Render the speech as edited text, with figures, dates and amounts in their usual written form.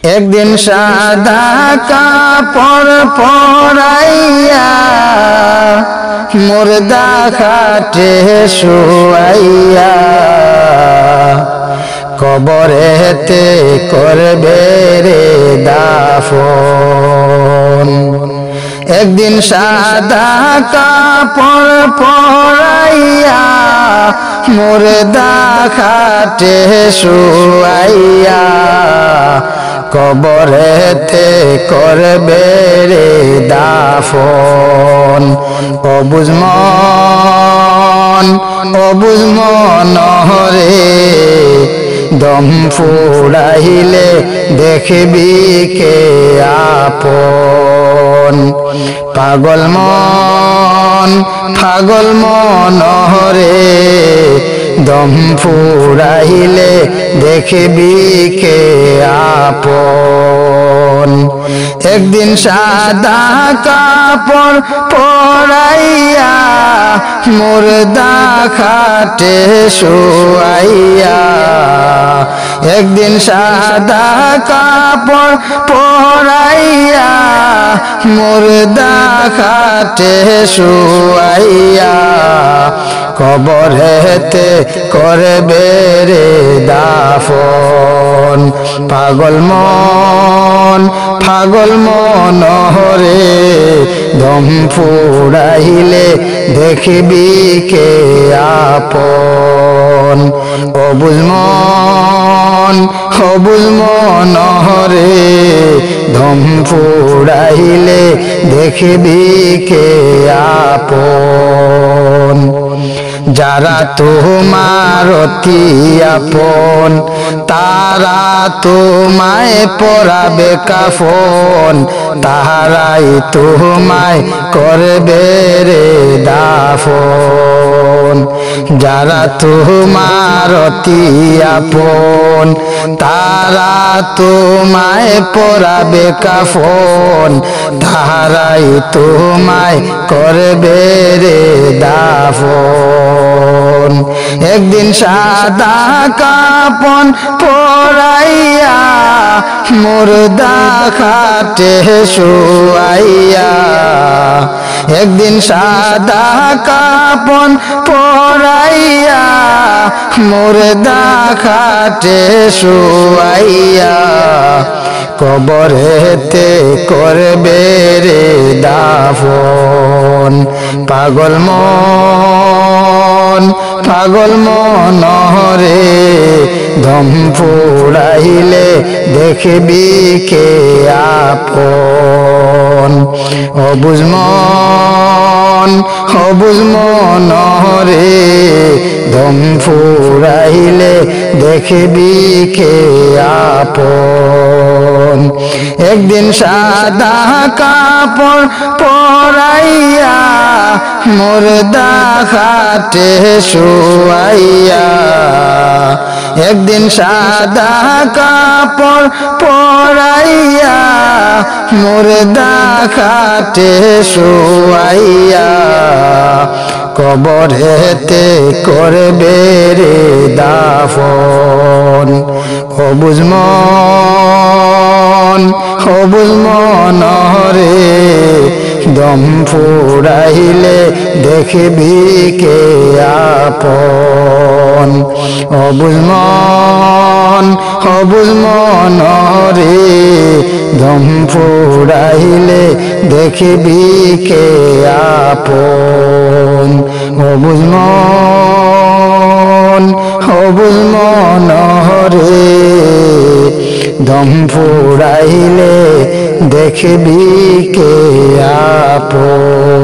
একদিন সাদা কাপড় পরাইয়া মুর্দা খাটে শুয়াইয়া কবরেতে করবে রে দাফন। একদিন সাদা কাপড় পরাইয়া মুর্দা খাটে শুয়াইয়া কবরেতে করবে রে দাফন। অবুঝমন রে দম ফুরাইলে দেখবি কে আপন। পাগল মন রে দম ফুরাইলে দেখবি কে আপন। একদিন সাদা কাপড় পরাইয়া মুর্দা খাটে শুয়াইয়া একদিন সাদা কাপড় পরাইয়া মুর্দা খাটে শুয়াইয়া কবরেতে করবে রে দাফন। পাগল মন রে দম ফুরাইলে দেখবি কে আপন। অবুঝমন রে দম ফুরাইলে দেখবি কে আপন। যারা তোমার অতি আপন তারা তোমায় পরাবে কাফন। তাহারাই তোমায় করবে রে দাফন। যারা তোমার অতি আপন তারা তোমায় পরাবে কাফন। তাহারাই তোমায় করবে রে দাফন। একদিন সাদা কাপড় পরাইয়া মুর্দা খাটে শুয়াইয়া একদিন সাদা কাপড় পরাইয়া মুর্দা খাটে শুয়াইয়া কবরেতে করবে রে দাফন। পাগল মন রে দম ফুরাইলে দেখবি কে আপন। অবুঝমন রে দম ফুরাইলে দেখবি কে আপন। একদিন সাদা কাপড় পরাইয়া মুর্দা খাটে শুয়াইয়া একদিন সাদা কাপড় পরাইয়া মুর্দা খাটে শুয়াইয়া কবরেতে করবে রে দাফন। অবুঝমন রে দম ফুরাইলে দেখবি কে আপন। অবুঝমন রে দম ফুরাইলে দেখবি কে আপন। অবুঝমন রে দম ফুরাইলে দেখবি কে আপন।